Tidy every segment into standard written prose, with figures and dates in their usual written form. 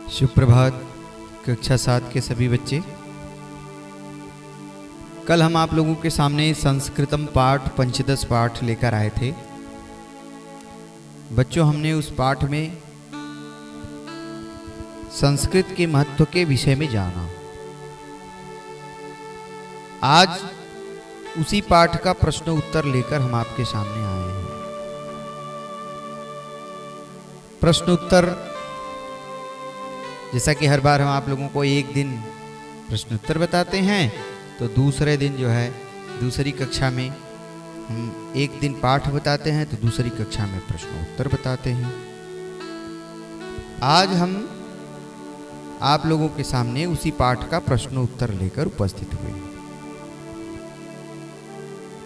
सुप्रभात कक्षा 7 के सभी बच्चे। कल हम आप लोगों के सामने संस्कृतम पाठ पंचदश पाठ लेकर आए थे। बच्चों, हमने उस पाठ में संस्कृत के महत्व के विषय में जाना। आज उसी पाठ का प्रश्न उत्तर लेकर हम आपके सामने आए हैं। प्रश्न उत्तर, जैसा कि हर बार हम आप लोगों को एक दिन प्रश्न उत्तर बताते हैं, तो दूसरे दिन जो है दूसरी कक्षा में हम एक दिन पाठ बताते हैं, तो दूसरी कक्षा में प्रश्न उत्तर बताते हैं। आज हम आप लोगों के सामने उसी पाठ का प्रश्न उत्तर लेकर उपस्थित हुए।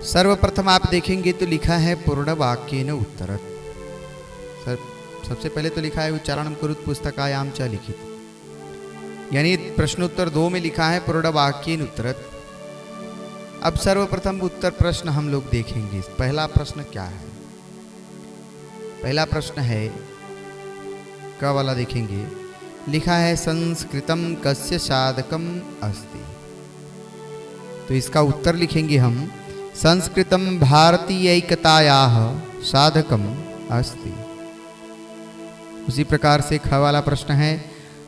सर्वप्रथम आप देखेंगे तो लिखा है पूर्ण वाक्येन उत्तरत्। सबसे पहले तो लिखा है उच्चारणं कुरुत पुस्तकायां च लिखित, यानी प्रश्नोत्तर 2 में लिखा है पूर्ण वाक्येन उत्तरत्। अब सर्वप्रथम उत्तर प्रश्न हम लोग देखेंगे। पहला प्रश्न क्या है? पहला प्रश्न है क वाला, देखेंगे लिखा है संस्कृतम कस्य साधकम अस्ति। तो इसका उत्तर लिखेंगे हम, संस्कृतम भारतीयैकतायाः साधकम अस्ति। उसी प्रकार से ख वाला प्रश्न है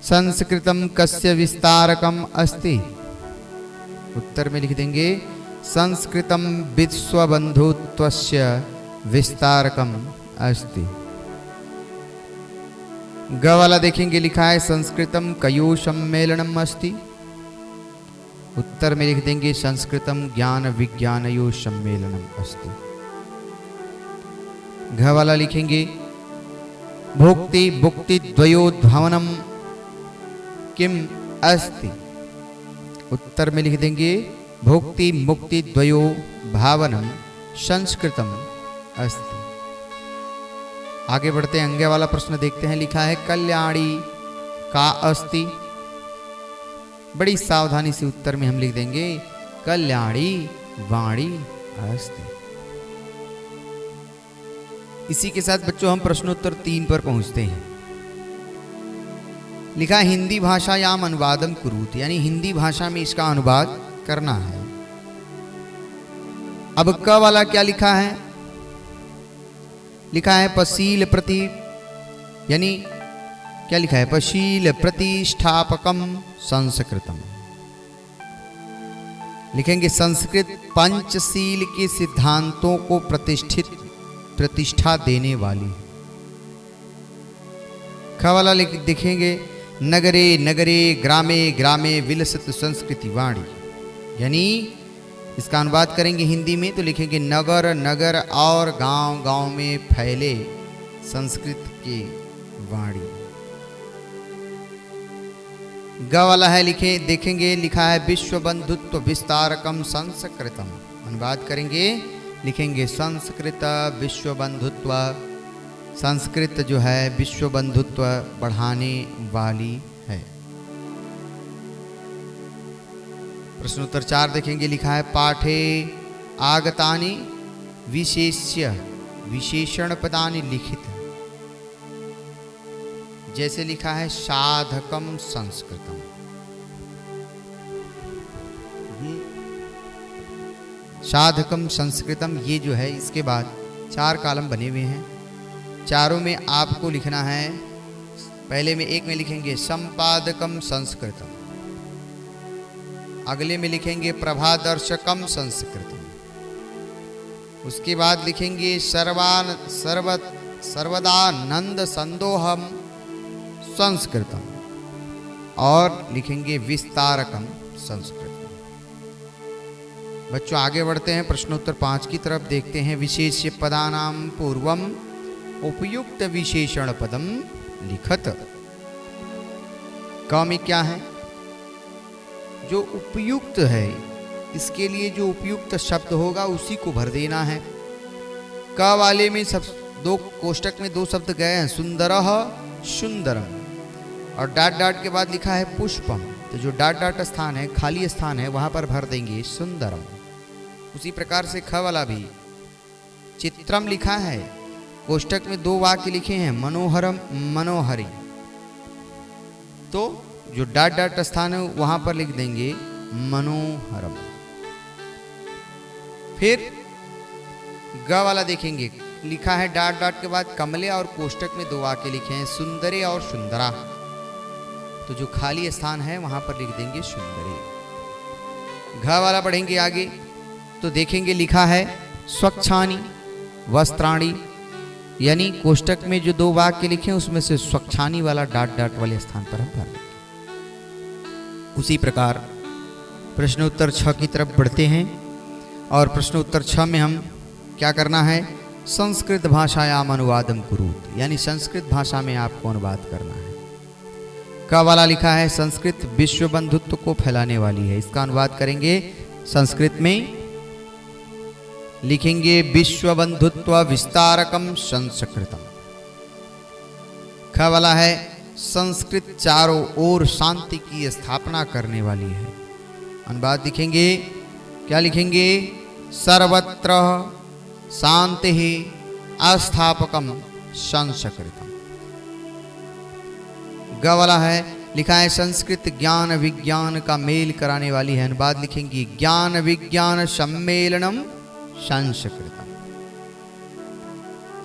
संस्कृतम कस्य विस्तारकम अस्ति। उत्तर में लिख देंगे संस्कृतम विश्वबंधुत्वस्य विस्तारकम अस्ति। ग वाला देखेंगे लिखा है संस्कृतम कयो सम्मेलनम अस्ति। उत्तर में लिख देंगे संस्कृतम ज्ञान विज्ञानयो सम्मेलनम अस्ति। घ वाला लिखेंगे भोक्ति भुक्ति द्वयोद्भवनम किम अस्ति। उत्तर में लिख देंगे भोक्ति मुक्ति द्वयो भावनम संस्कृतम अस्ति। आगे बढ़ते हैं, अंग्य वाला प्रश्न देखते हैं। लिखा है कल्याणी का अस्ति। बड़ी सावधानी से उत्तर में हम लिख देंगे कल्याणी वाणी अस्ति। इसी के साथ बच्चों हम प्रश्नोत्तर 3 पर पहुंचते हैं। लिखा है हिंदी भाषायाम अनुवादम कुरुत, यानी हिंदी भाषा में इसका अनुवाद करना है। अब क वाला क्या लिखा है? लिखा है पशील प्रति, यानी क्या लिखा है? पशील प्रतिष्ठापकम संस्कृतम। लिखेंगे संस्कृत पंचशील के सिद्धांतों को प्रतिष्ठा देने वाली। ख वाला देखेंगे नगरे नगरे ग्रामे ग्रामे विलसत संस्कृति वाणी, यानी इसका अनुवाद करेंगे हिंदी में तो लिखेंगे नगर नगर और गांव गांव में फैले संस्कृत की वाणी। ग वाला है देखेंगे लिखा है विश्व बंधुत्व विस्तारकम संस्कृतम। अनुवाद करेंगे, लिखेंगे संस्कृत विश्व बंधुत्व। संस्कृत जो है विश्व बंधुत्व बढ़ाने वाली है। प्रश्नोत्तर 4 देखेंगे लिखा है पाठे आगतानि विशेष्य विशेषण पदानि लिखित। जैसे लिखा है साधकम संस्कृतम। साधकम संस्कृतम, ये जो है इसके बाद 4 कॉलम बने हुए हैं। चारों में आपको लिखना है, पहले में एक में लिखेंगे संपादकम संस्कृतम, अगले में लिखेंगे प्रभादर्शकम संस्कृतम, उसके बाद लिखेंगे सर्वदानंद संदोहम संस्कृतम, और लिखेंगे विस्तारकम संस्कृतम। बच्चों आगे बढ़ते हैं, प्रश्नोत्तर 5 की तरफ देखते हैं। विशेष्य पदानाम पूर्वम उपयुक्त विशेषण पदम लिखत। क में क्या है? जो उपयुक्त है, इसके लिए जो उपयुक्त शब्द होगा उसी को भर देना है। क वाले में सब 2 कोष्टक में 2 शब्द गए हैं, सुंदरः सुंदरम, और डाट डाट के बाद लिखा है पुष्पम। तो जो डाट डाट स्थान है, खाली स्थान है, वहां पर भर देंगे सुंदरम। उसी प्रकार से ख वाला भी चित्रम लिखा है, कोष्टक में 2 वाक्य लिखे हैं मनोहरम मनोहरी, तो जो डाट डाट स्थान है वहां पर लिख देंगे मनोहरम। फिर ग वाला देखेंगे, लिखा है डाट डाट के बाद कमले और कोष्टक में 2 वाक्य लिखे हैं, सुंदरे और सुंदरा। तो जो खाली स्थान है वहां पर लिख देंगे सुंदरे। घ वाला पढ़ेंगे आगे तो देखेंगे लिखा है स्वच्छानी वस्त्राणी, यानी कोष्टक में जो 2 वाक्य लिखे हैं उसमें से स्वच्छानी वाला डाट डाट वाले स्थान पर हम भर देंगे। उसी प्रकार प्रश्नोत्तर 6 की तरफ बढ़ते हैं और प्रश्नोत्तर 6 में हम क्या करना है, संस्कृत भाषायाम अनुवादम कुरुत, यानी संस्कृत भाषा में आपको अनुवाद करना है। क वाला लिखा है संस्कृत विश्व बंधुत्व को फैलाने वाली है, इसका अनुवाद करेंगे संस्कृत में, लिखेंगे विश्व बंधुत्व विस्तारकम संस्कृतम। ख वाला है संस्कृत चारों ओर शांति की स्थापना करने वाली है, अनुवाद लिखेंगे, क्या लिखेंगे, सर्वत्र शांति अस्थापकम संस्कृतम। ग वाला है लिखा है संस्कृत ज्ञान विज्ञान का मेल कराने वाली है, अनुवाद लिखेंगे ज्ञान विज्ञान सम्मेलनम संस्कृतम।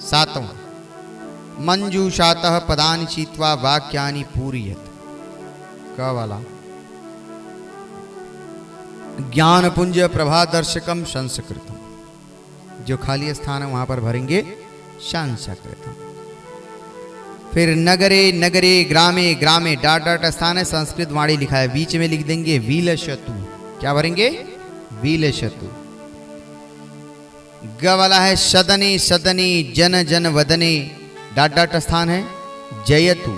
7वां मंजूषातः पदानि चीत्वा वाक्यानि पूरयेत्। क वाला ज्ञान पुंज प्रभादर्शकम संस्कृतम, जो खाली स्थान है वहां पर भरेंगे संस्कृतम। फिर नगरे नगरे ग्रामे ग्रामे डाट डाट स्थान है, संस्कृत वाणी लिखा है, बीच में लिख देंगे वीलशतु, क्या भरेंगे, वीलशतु। ग वाला है सदने सदने जन जन वदने, डाट डाट स्थान है, जयतु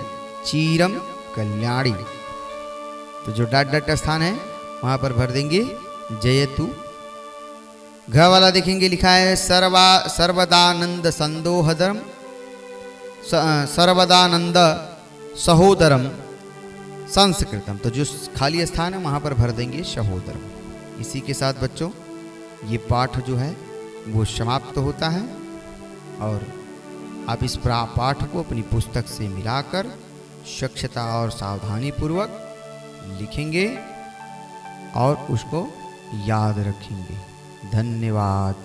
चीरम कल्याणी, तो जो डाट डाट स्थान है वहां पर भर देंगे जयतु। घ वाला देखेंगे लिखा है सर्वदानंद संदोहदरम, सर्वदानंद सहोदरम संस्कृतम, तो जो खाली स्थान है वहां पर भर देंगे सहोदरम। इसी के साथ बच्चों ये पाठ जो है वो समाप्त होता है और आप इस पाठ को अपनी पुस्तक से मिलाकर दक्षता और सावधानी पूर्वक लिखेंगे और उसको याद रखेंगे। धन्यवाद।